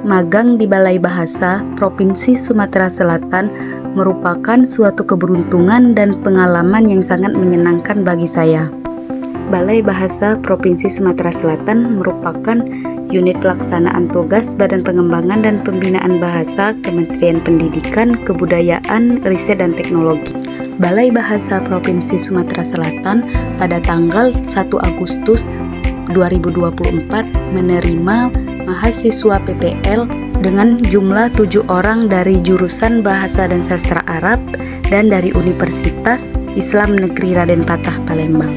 Magang di Balai Bahasa Provinsi Sumatera Selatan merupakan suatu keberuntungan dan pengalaman yang sangat menyenangkan bagi saya. Balai Bahasa Provinsi Sumatera Selatan merupakan unit pelaksanaan tugas Badan Pengembangan dan Pembinaan Bahasa Kementerian Pendidikan, Kebudayaan, Riset dan Teknologi. Balai Bahasa Provinsi Sumatera Selatan pada tanggal 1 Agustus 2024 menerima mahasiswa PPL dengan jumlah 7 orang dari jurusan Bahasa dan Sastra Arab dan dari Universitas Islam Negeri Raden Patah Palembang.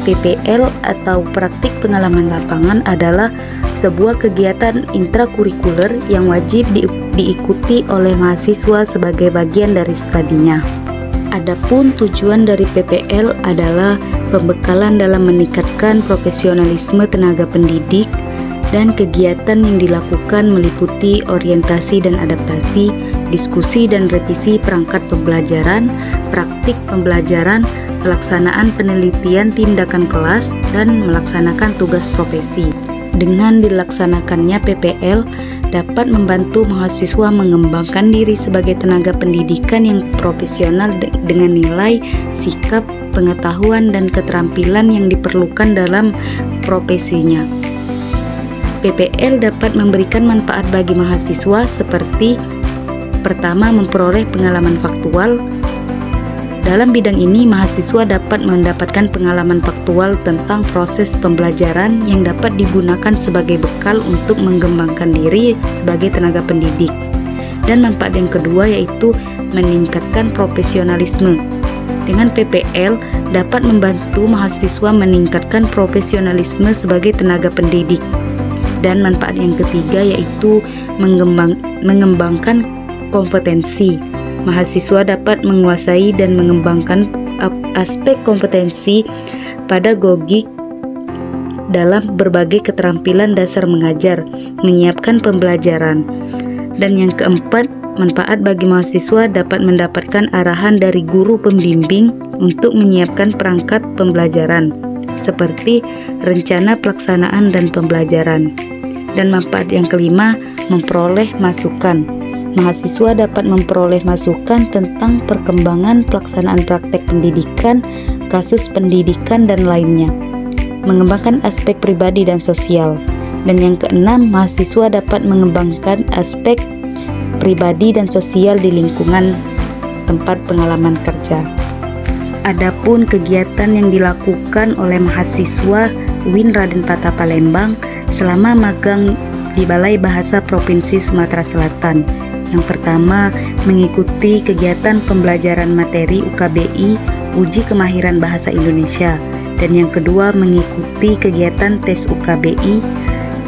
PPL atau praktik pengalaman lapangan adalah sebuah kegiatan intrakurikuler yang wajib diikuti oleh mahasiswa sebagai bagian dari studinya. Adapun tujuan dari PPL adalah pembekalan dalam meningkatkan profesionalisme tenaga pendidik, dan kegiatan yang dilakukan meliputi orientasi dan adaptasi, diskusi dan revisi perangkat pembelajaran, praktik pembelajaran, pelaksanaan penelitian tindakan kelas, dan melaksanakan tugas profesi. Dengan dilaksanakannya PPL dapat membantu mahasiswa mengembangkan diri sebagai tenaga pendidikan yang profesional dengan nilai, sikap, pengetahuan, dan keterampilan yang diperlukan dalam profesinya. PPL dapat memberikan manfaat bagi mahasiswa seperti: pertama, memperoleh pengalaman faktual. Dalam bidang ini, mahasiswa dapat mendapatkan pengalaman faktual tentang proses pembelajaran yang dapat digunakan sebagai bekal untuk mengembangkan diri sebagai tenaga pendidik. Dan manfaat yang kedua yaitu meningkatkan profesionalisme. Dengan PPL dapat membantu mahasiswa meningkatkan profesionalisme sebagai tenaga pendidik. Dan manfaat yang ketiga yaitu mengembangkan kompetensi. Mahasiswa dapat menguasai dan mengembangkan aspek kompetensi pedagogik dalam berbagai keterampilan dasar mengajar, menyiapkan pembelajaran. Dan yang keempat, manfaat bagi mahasiswa dapat mendapatkan arahan dari guru pembimbing untuk menyiapkan perangkat pembelajaran, seperti rencana pelaksanaan dan pembelajaran. Dan manfaat yang kelima, memperoleh masukan. Mahasiswa dapat memperoleh masukan tentang perkembangan pelaksanaan praktek pendidikan, kasus pendidikan, dan lainnya. Mengembangkan aspek pribadi dan sosial. Dan yang keenam, mahasiswa dapat mengembangkan aspek pribadi dan sosial di lingkungan tempat pengalaman kerja. Adapun kegiatan yang dilakukan oleh mahasiswa UIN Raden Patah Palembang selama magang di Balai Bahasa Provinsi Sumatera Selatan. Yang pertama, mengikuti kegiatan pembelajaran materi UKBI Uji Kemahiran Bahasa Indonesia, dan yang kedua mengikuti kegiatan tes UKBI,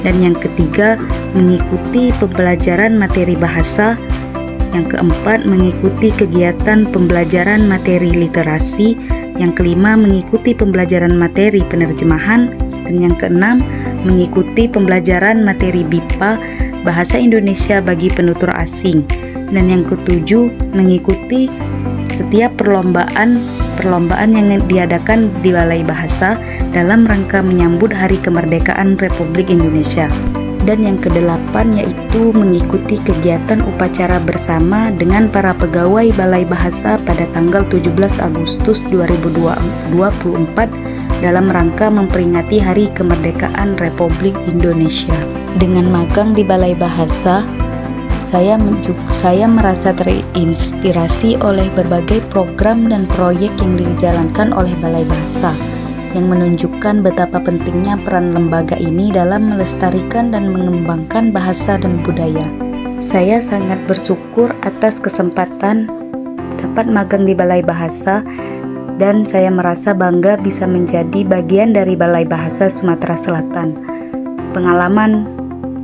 dan yang ketiga mengikuti pembelajaran materi bahasa, yang keempat mengikuti kegiatan pembelajaran materi literasi, yang kelima mengikuti pembelajaran materi penerjemahan, dan yang keenam mengikuti pembelajaran materi BIPA Bahasa Indonesia bagi penutur asing, dan yang ketujuh mengikuti setiap perlombaan yang diadakan di Balai Bahasa dalam rangka menyambut Hari Kemerdekaan Republik Indonesia. Dan yang kedelapan yaitu mengikuti kegiatan upacara bersama dengan para pegawai Balai Bahasa pada tanggal 17 Agustus 2024 dalam rangka memperingati Hari Kemerdekaan Republik Indonesia. Dengan magang di Balai Bahasa, saya merasa terinspirasi oleh berbagai program dan proyek yang dijalankan oleh Balai Bahasa, yang menunjukkan betapa pentingnya peran lembaga ini dalam melestarikan dan mengembangkan bahasa dan budaya. Saya sangat bersyukur atas kesempatan dapat magang di Balai Bahasa, dan saya merasa bangga bisa menjadi bagian dari Balai Bahasa Sumatera Selatan. Pengalaman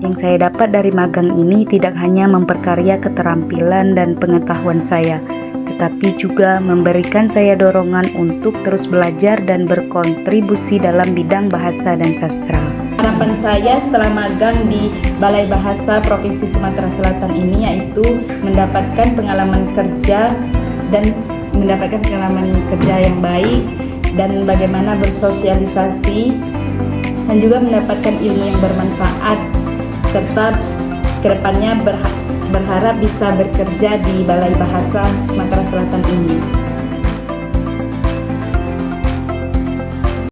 yang saya dapat dari magang ini tidak hanya memperkaya keterampilan dan pengetahuan saya, tetapi juga memberikan saya dorongan untuk terus belajar dan berkontribusi dalam bidang bahasa dan sastra. Harapan saya setelah magang di Balai Bahasa Provinsi Sumatera Selatan ini yaitu mendapatkan pengalaman kerja yang baik, dan bagaimana bersosialisasi, dan juga mendapatkan ilmu yang bermanfaat, serta kedepannya berharap bisa bekerja di Balai Bahasa Sumatera Selatan ini.